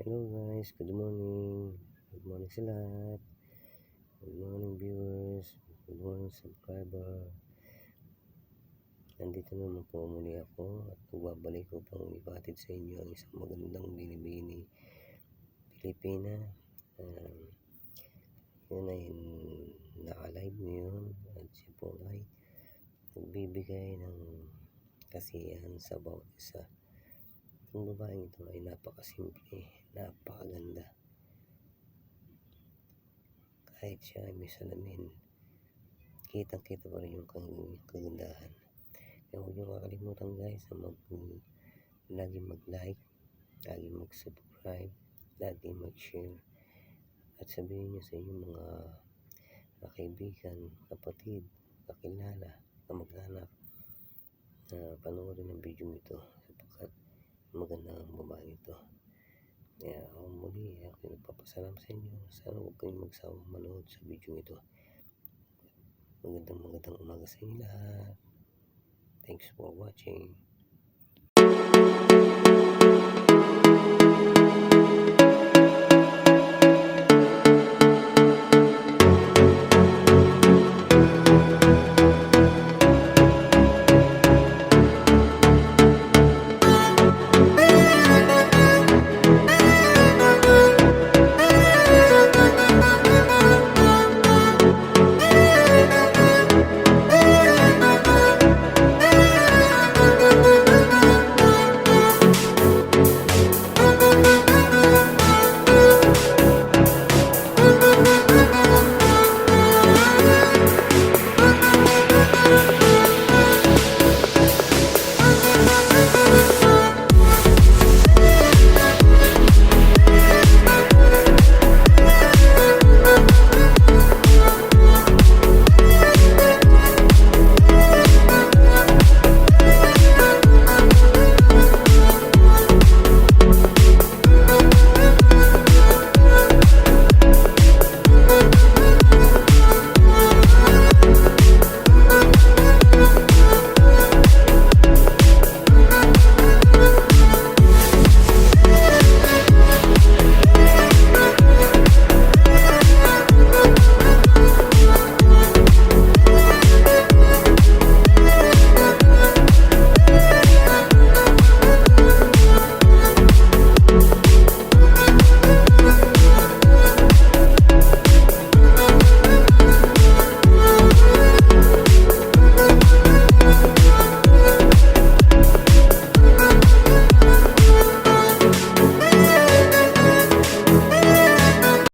Hello guys, good morning. Good morning sa lahat. Good morning viewers. Good morning subscriber. Nandito naman po muli ako at nagbabalik upang ibatid sa inyo ang isang magandang binibini Pilipina. Yun ay naka-live ngayon at siya po ay nagbibigay ng kasiyahan sa bawat isa. Ang babaeng ito ay napakasimple, napakaganda. Kahit siya ay may salamin, kitang-kita pa rin yung kagandahan. Kaya huwag niyo kakalimutan guys na laging mag-like, laging mag-subscribe, laging mag-share. At sabihin niyo sa inyong mga kaibigan, kapatid, kakilala, kamag-anak na panoorin ang video ito sapagkat maganda ang babae ito. Kaya muli ako nagpapasalamat sa inyo. Sana huwag kayong magsawang manood sa video ito. Magandang umaga sa inyo lahat. Thanks for watching.